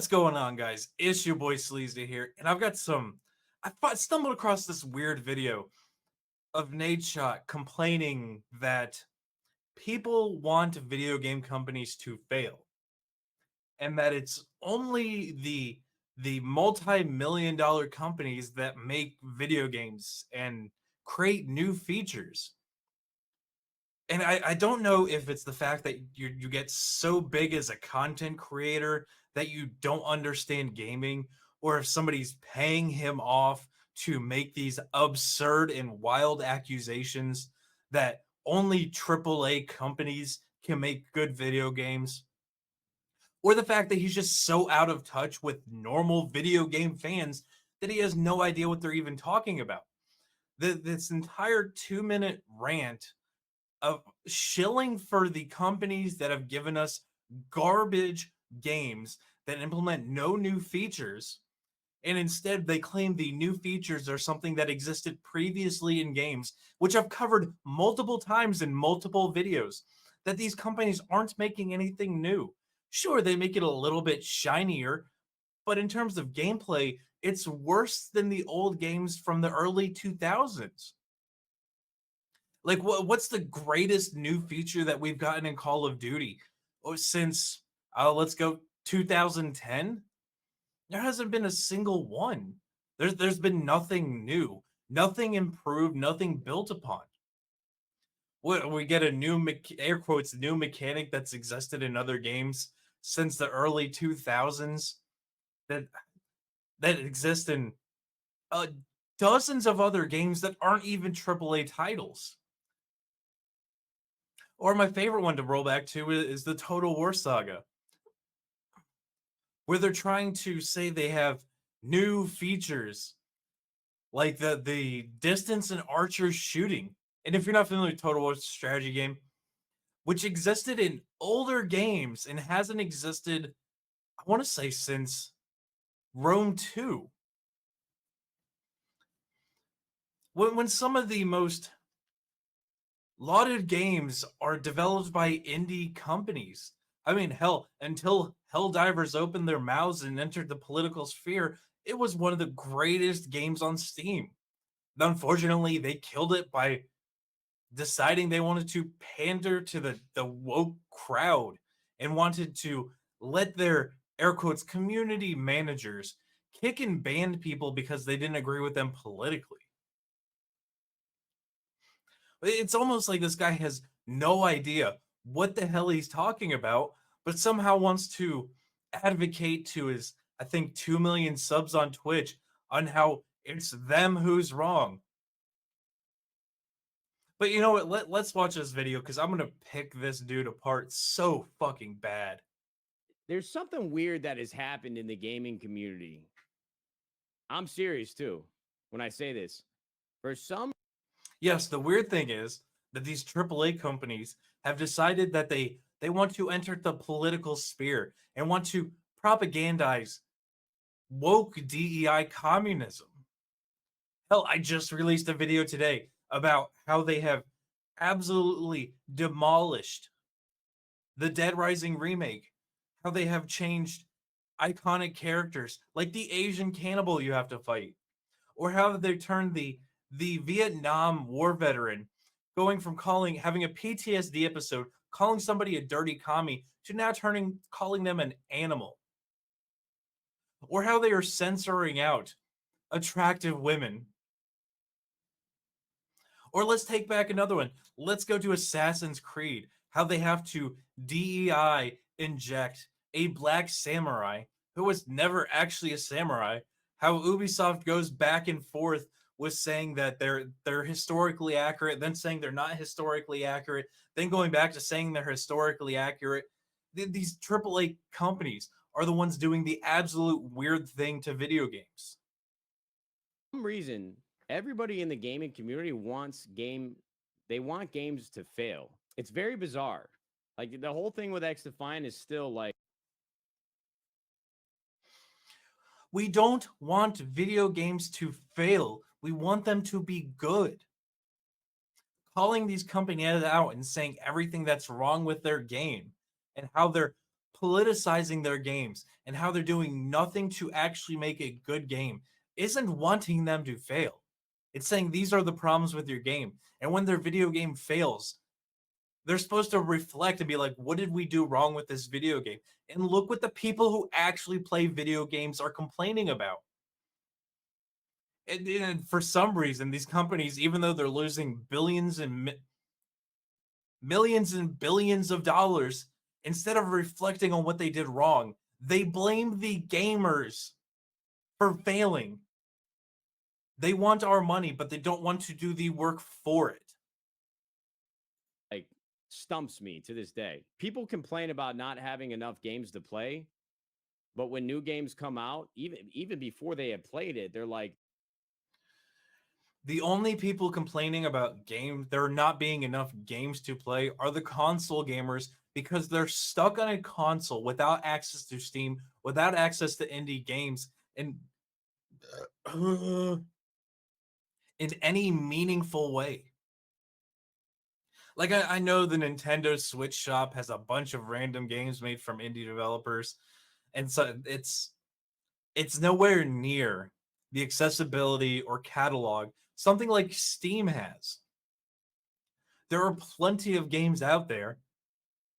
going on, guys? It's your boy Sleazy here, and I've got some. Stumbled across this weird video of Nadeshot complaining that people want video game companies to fail, and that it's only the multi-million-dollar companies that make video games and create new features. And I don't know if it's the fact that you get so big as a content creator that you don't understand gaming, or if somebody's paying him off to make these absurd and wild accusations that only AAA companies can make good video games, or the fact that he's just so out of touch with normal video game fans that he has no idea what they're even talking about. This entire 2-minute rant of shilling for the companies that have given us garbage games that implement no new features, and instead they claim the new features are something that existed previously in games, which I've covered multiple times in multiple videos, that these companies aren't making anything new. Sure, they make it a little bit shinier, but in terms of gameplay, it's worse than the old games from the early 2000s. Like, what's the greatest new feature that we've gotten in Call of Duty since, let's go 2010? There hasn't been a single one. There's been nothing new, nothing improved, nothing built upon. We get a new air quotes new mechanic that's existed in other games since the early 2000s that exist in uh, dozens of other games that aren't even AAA titles. Or my favorite one to roll back to is the Total War Saga, where they're trying to say they have new features like the distance and archer shooting. And if you're not familiar with Total War, strategy game, which existed in older games and hasn't existed, I want to say, since Rome 2. When some of the most lauded games are developed by indie companies. I mean, hell, until Helldivers opened their mouths and entered the political sphere, it was one of the greatest games on Steam. Unfortunately, they killed it by deciding they wanted to pander to the woke crowd and wanted to let their air quotes community managers kick and ban people because they didn't agree with them politically. It's almost like this guy has no idea what the hell he's talking about, but somehow wants to advocate to his, I think, 2 million subs on Twitch on how it's them who's wrong. But you know what? Let's watch this video because I'm going to pick this dude apart so fucking bad. There's something weird that has happened in the gaming community. I'm serious too when I say this. For some Yes, the weird thing is that these AAA companies have decided that they want to enter the political sphere and want to propagandize woke DEI communism. Hell, I just released a video today about how they have absolutely demolished the Dead Rising remake, how they have changed iconic characters like the Asian cannibal you have to fight, or how they turned the Vietnam War veteran, going from having a PTSD episode, calling somebody a dirty commie, to now calling them an animal. Or how they are censoring out attractive women. Or let's take back another one. Let's go to Assassin's Creed, how they have to DEI inject a black samurai who was never actually a samurai. How Ubisoft goes back and forth with saying that they're historically accurate, then saying they're not historically accurate, then going back to saying they're historically accurate. These AAA companies are the ones doing the absolute weird thing to video games. For some reason, everybody in the gaming community they want games to fail. It's very bizarre. Like the whole thing with X Defiant is still like, we don't want video games to fail. We want them to be good. Calling these companies out and saying everything that's wrong with their game and how they're politicizing their games and how they're doing nothing to actually make a good game isn't wanting them to fail. It's saying these are the problems with your game. And when their video game fails, they're supposed to reflect and be like, what did we do wrong with this video game? And look what the people who actually play video games are complaining about. And for some reason, these companies, even though they're losing billions and millions and billions of dollars, instead of reflecting on what they did wrong, they blame the gamers for failing. They want our money, but they don't want to do the work for it. Like, stumps me to this day. People complain about not having enough games to play, but when new games come out, even before they have played it, they're like, the only people complaining about there not being enough games to play are the console gamers, because they're stuck on a console without access to Steam, without access to indie games, and in any meaningful way. Like, I know the Nintendo Switch shop has a bunch of random games made from indie developers, and so it's nowhere near the accessibility or catalog something like Steam has. There are plenty of games out there.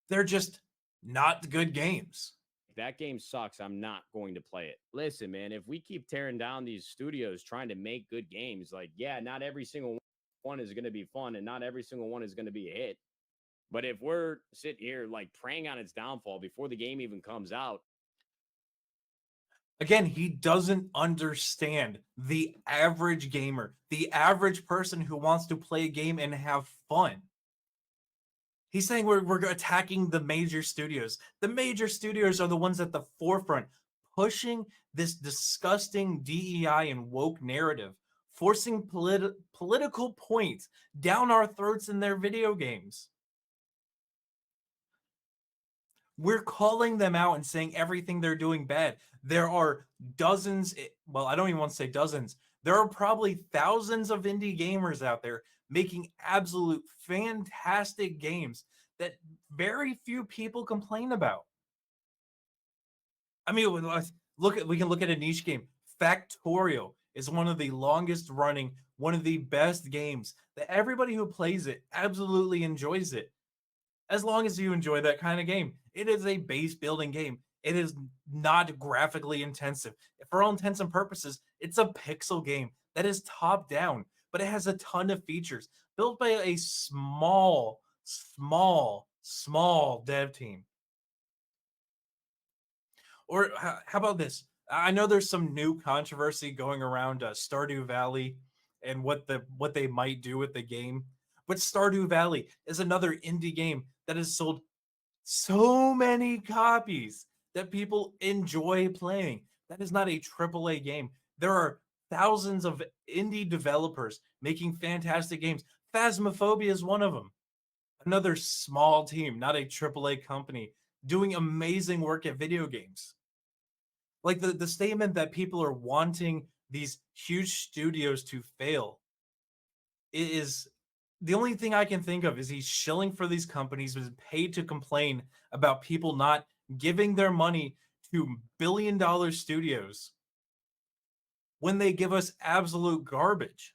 They're just not good games. that game sucks. I'm not going to play it. Listen, man, if we keep tearing down these studios trying to make good games, like, yeah, not every single one is going to be fun and not every single one is going to be a hit. But if we're sitting here like preying on its downfall before the game even comes out, Again, he doesn't understand the average gamer, the average person who wants to play a game and have fun. He's saying we're attacking the major studios. The major studios are the ones at the forefront, pushing this disgusting DEI and woke narrative, forcing political points down our throats in their video games. We're calling them out and saying everything they're doing bad. There are dozens, well, I don't even want to say dozens. There are probably thousands of indie gamers out there making absolute fantastic games that very few people complain about. I mean, we can look at a niche game. Factorial is one of the longest running, one of the best games that everybody who plays it absolutely enjoys it. As long as you enjoy that kind of game. It is a base building game. It is not graphically intensive. For all intents and purposes, it's a pixel game that is top down, but it has a ton of features built by a small dev team. Or how about this? I know there's some new controversy going around Stardew Valley and what they might do with the game. But Stardew Valley is another indie game that has sold so many copies that people enjoy playing. That is not a AAA game. There are thousands of indie developers making fantastic games. Phasmophobia is one of them. Another small team, not a AAA company, doing amazing work at video games. Like the statement that people are wanting these huge studios to fail is the only thing I can think of is he's shilling for these companies, was paid to complain about people not giving their money to billion-dollar studios when they give us absolute garbage.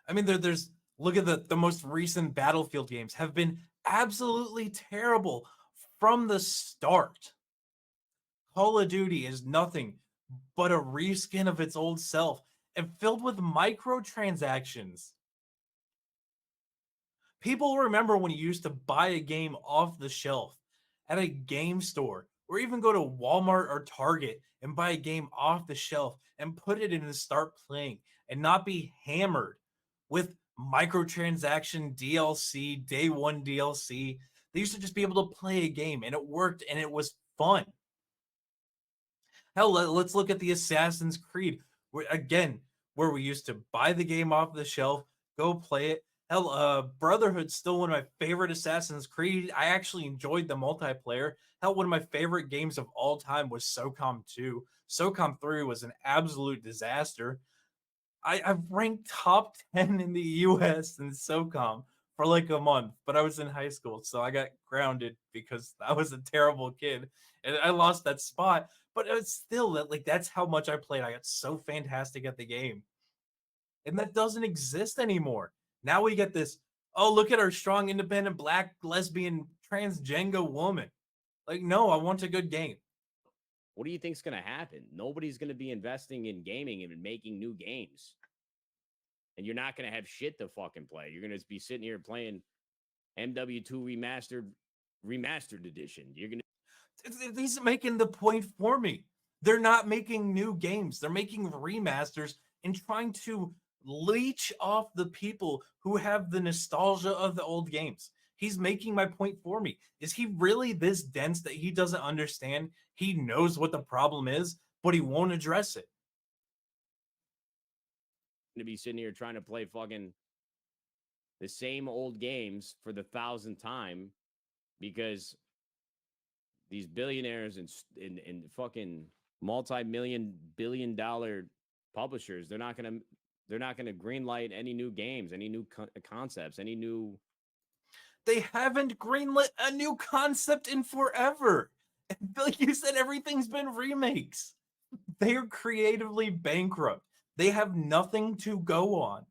I mean, there's look at the most recent Battlefield games have been absolutely terrible from the start. Call of Duty is nothing but a reskin of its old self and filled with microtransactions. People remember when you used to buy a game off the shelf at a game store, or even go to Walmart or Target and buy a game off the shelf and put it in and start playing and not be hammered with microtransaction DLC, day one DLC. They used to just be able to play a game and it worked and it was fun. Hell, let's look at the Assassin's Creed, where we used to buy the game off the shelf, go play it. Hell, Brotherhood's still one of my favorite Assassin's Creed. I actually enjoyed the multiplayer. Hell, one of my favorite games of all time was SOCOM 2. SOCOM 3 was an absolute disaster. I've ranked top 10 in the US in SOCOM for like a month, but I was in high school, so I got grounded because I was a terrible kid and I lost that spot. But it's still that like that's how much I played. I got so fantastic at the game. And that doesn't exist anymore. Now we get this, oh, look at our strong, independent, black, lesbian, transgender woman. Like, no, I want a good game. What do you think's going to happen? Nobody's going to be investing in gaming and making new games. And you're not going to have shit to fucking play. You're going to be sitting here playing MW2 remastered edition. You're going to He's making the point for me. They're not making new games. They're making remasters and trying to leech off the people who have the nostalgia of the old games. He's making my point for me. Is he really this dense that he doesn't understand? He knows what the problem is, but he won't address it. be sitting here trying to play fucking the same old games for the 1,000th time because these billionaires and fucking multi-million billion dollar publishers, they're not gonna greenlight any new games, any new concepts, any new. They haven't greenlit a new concept in forever. Like you said, everything's been remakes. They are creatively bankrupt. They have nothing to go on.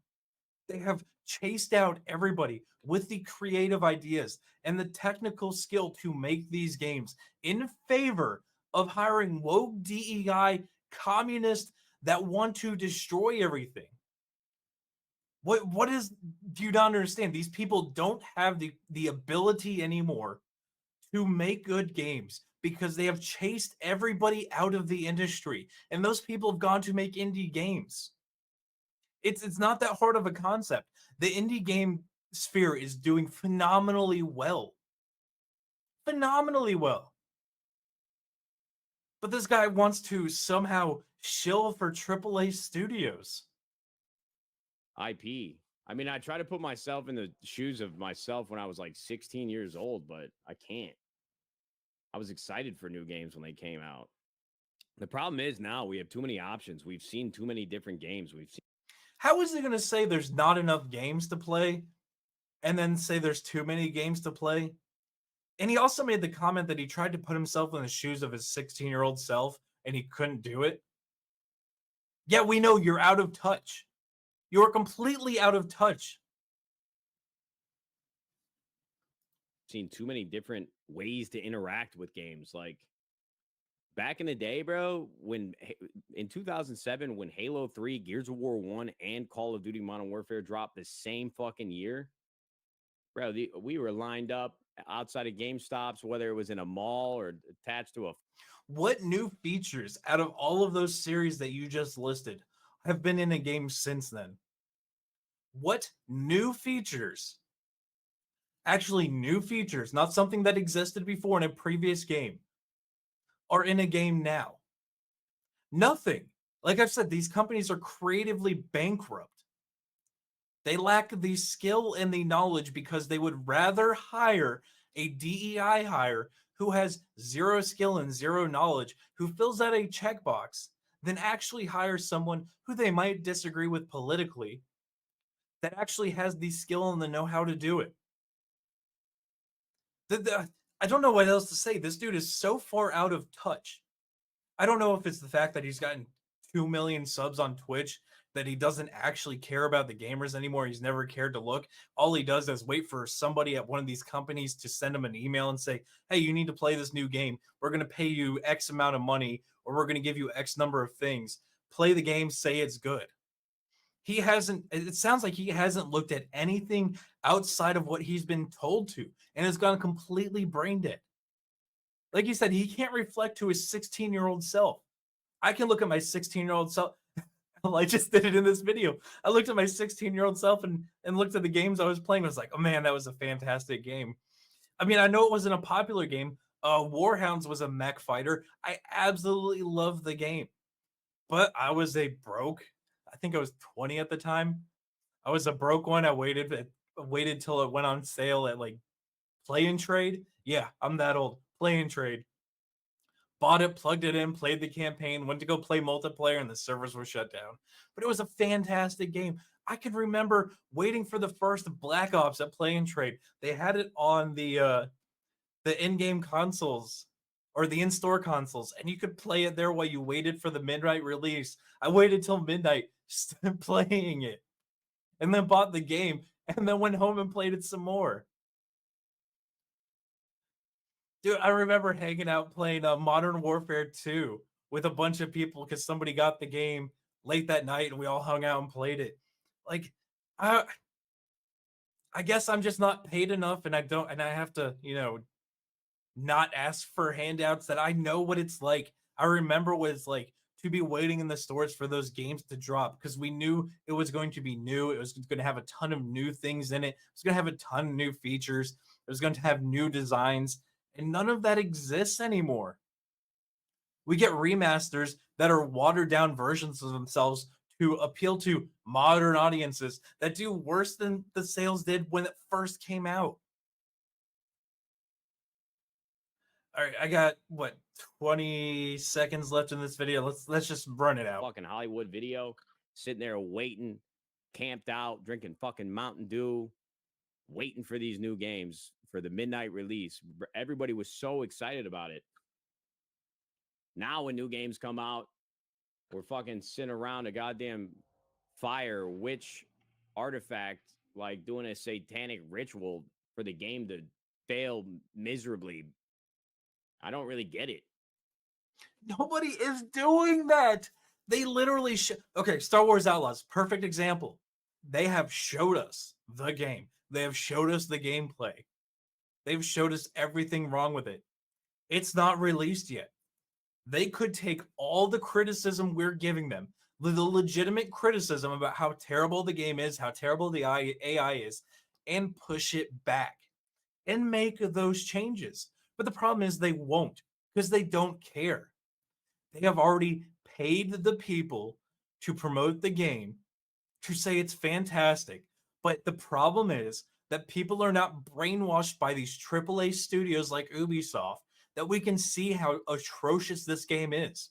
They have chased out everybody with the creative ideas and the technical skill to make these games in favor of hiring woke DEI communists that want to destroy everything. What is do you not understand? These people don't have the ability anymore to make good games because they have chased everybody out of the industry. And those people have gone to make indie games. It's not that hard of a concept. The indie game sphere is doing phenomenally well. Phenomenally well. But this guy wants to somehow shill for AAA studios. IP. I mean, I try to put myself in the shoes of myself when I was like 16 years old, but I can't. I was excited for new games when they came out. The problem is now we have too many options. We've seen too many different games. We've seen. How is he going to say there's not enough games to play and then say there's too many games to play? And he also made the comment that he tried to put himself in the shoes of his 16-year-old self and he couldn't do it. Yeah, we know you're out of touch. You're completely out of touch. Seen too many different ways to interact with games. Like back in the day, bro, when in 2007, when Halo 3, Gears of War 1, and Call of Duty Modern Warfare dropped the same fucking year, bro, we were lined up outside of GameStops, whether it was in a mall or attached to a. What new features out of all of those series that you just listed have been in a game since then? What new features, actually new features, not something that existed before in a previous game, are in a game now? Nothing. Like I've said, these companies are creatively bankrupt. They lack the skill and the knowledge because they would rather hire a DEI hire who has zero skill and zero knowledge, who fills out a checkbox, than actually hire someone who they might disagree with politically that actually has the skill and the know-how to do it. I don't know what else to say. This dude is so far out of touch. I don't know if it's the fact that he's gotten 2 million subs on Twitch that he doesn't actually care about the gamers anymore. He's never cared to look. All he does is wait for somebody at one of these companies to send him an email and say, hey, you need to play this new game. We're going to pay you X amount of money, or we're going to give you X number of things. Play the game, say it's good. He hasn't, it sounds like he hasn't looked at anything outside of what he's been told to and has gone completely brain dead. Like you said, he can't reflect to his 16-year-old self. I can look at my 16-year-old self. I just did it in this video. I looked at my 16-year-old self and looked at the games I was playing. I was like, oh man, that was a fantastic game. I mean, I know it wasn't a popular game. Warhounds was a mech fighter. I absolutely love the game. But I was a broke. I think I was 20 at the time. I was a broke one. I waited till it went on sale at like Play and Trade. Yeah, I'm that old. Play and Trade. Bought it, plugged it in, played the campaign, went to go play multiplayer, and the servers were shut down. But it was a fantastic game. I can remember waiting for the first Black Ops at Play and Trade. They had it on the in-game consoles or the in-store consoles, and you could play it there while you waited for the midnight release. I waited till midnight playing it, and then bought the game, and then went home and played it some more. Dude, I remember hanging out playing Modern Warfare 2 with a bunch of people because somebody got the game late that night, and we all hung out and played it. Like, I I guess I'm just not paid enough, and I have to, not ask for handouts that I know what it's like. I remember what it's like to be waiting in the stores for those games to drop because we knew it was going to be new. It was going to have a ton of new things in it. It was going to have a ton of new features. It was going to have new designs, and none of that exists anymore. We get remasters that are watered down versions of themselves to appeal to modern audiences that do worse than the sales did when it first came out. All right, I got what 20 seconds left in this video. Let's just run it out. Fucking Hollywood Video, sitting there waiting, camped out, drinking fucking Mountain Dew, waiting for these new games for the midnight release. Everybody was so excited about it. Now when new games come out, we're fucking sitting around a goddamn fire witch artifact, like doing a satanic ritual for the game to fail miserably. I don't really get it. Nobody is doing that. They literally okay, Star Wars Outlaws, perfect example. They have showed us the game. They have showed us the gameplay. They've showed us everything wrong with it. It's not released yet. They could take all the criticism we're giving them, the legitimate criticism about how terrible the game is, how terrible the AI is, and push it back and make those changes. But the problem is they won't because they don't care. They have already paid the people to promote the game, to say it's fantastic. But the problem is that people are not brainwashed by these AAA studios like Ubisoft, that we can see how atrocious this game is.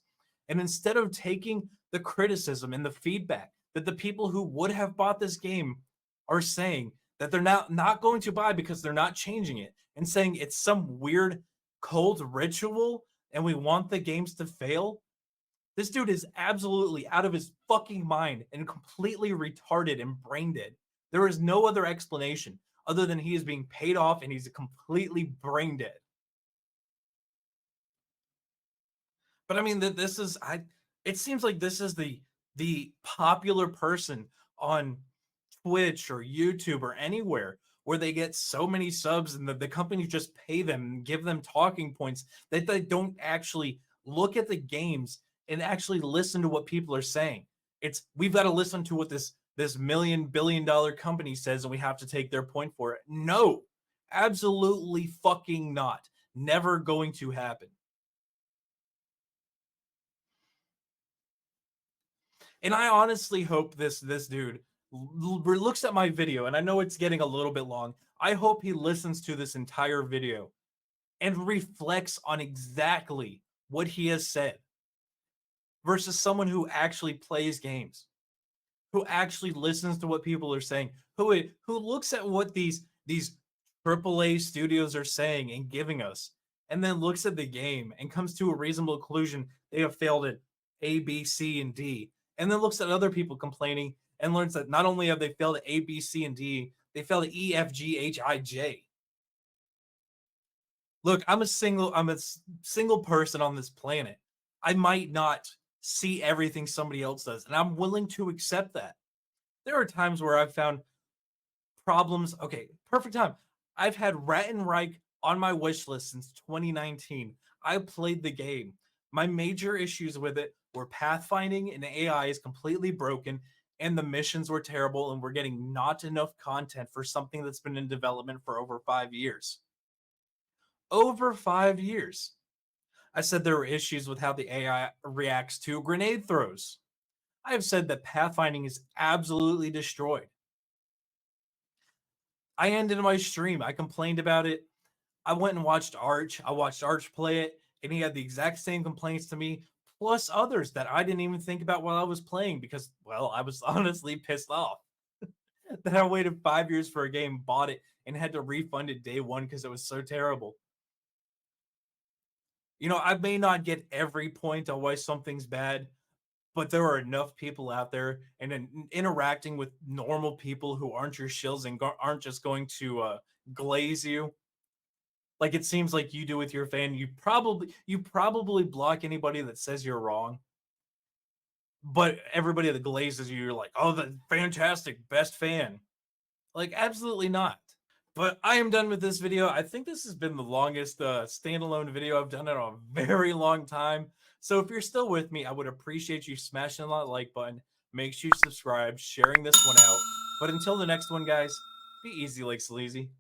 And instead of taking the criticism and the feedback that the people who would have bought this game are saying that they're not going to buy because they're not changing it, and saying it's some weird cult ritual and we want the games to fail, this dude is absolutely out of his fucking mind and completely retarded and brain dead. There is no other explanation other than he is being paid off and he's completely brain dead. But I mean that this is it seems like this is the popular person on Twitch or YouTube or anywhere where they get so many subs and the companies just pay them and give them talking points that they don't actually look at the games and actually listen to what people are saying. It's we've got to listen to what this $1 billion company says and we have to take their point for it. No, absolutely fucking not. Never going to happen. And I honestly hope this dude looks at my video, and I know it's getting a little bit long. I hope he listens to this entire video and reflects on exactly what he has said versus someone who actually plays games, who actually listens to what people are saying, who looks at what these AAA studios are saying and giving us, and then looks at the game and comes to a reasonable conclusion they have failed at A, B, C, and D, and then looks at other people complaining and learns that not only have they failed at A, B, C, and D, they failed at E, F, G, H, I, J. Look, I'm a single person on this planet. I might not see everything somebody else does, and I'm willing to accept that. There are times where I've found problems. Okay, perfect time. I've had Rat and Reich on my wish list since 2019. I played the game. My major issues with it were pathfinding and AI is completely broken, and the missions were terrible, and we're getting not enough content for something that's been in development for over 5 years. Over 5 years. I said there were issues with how the AI reacts to grenade throws. I have said that pathfinding is absolutely destroyed. I ended my stream. I complained about it. I went and watched Arch. I watched Arch play it, and he had the exact same complaints to me, plus others that I didn't even think about while I was playing because, well, I was honestly pissed off. that I waited 5 years for a game, bought it, and had to refund it day one because it was so terrible. You know, I may not get every point on why something's bad, but there are enough people out there and interacting with normal people who aren't your shills and aren't just going to glaze you like it seems like you do with your fan. You probably block anybody that says you're wrong, but everybody that glazes you, you're like, oh, the fantastic best fan. Like, absolutely not. But I am done with this video. I think this has been the longest standalone video I've done in a very long time. So if you're still with me, I would appreciate you smashing that like button. Make sure you subscribe, sharing this one out. But until the next one, guys, be easy like Sleazy.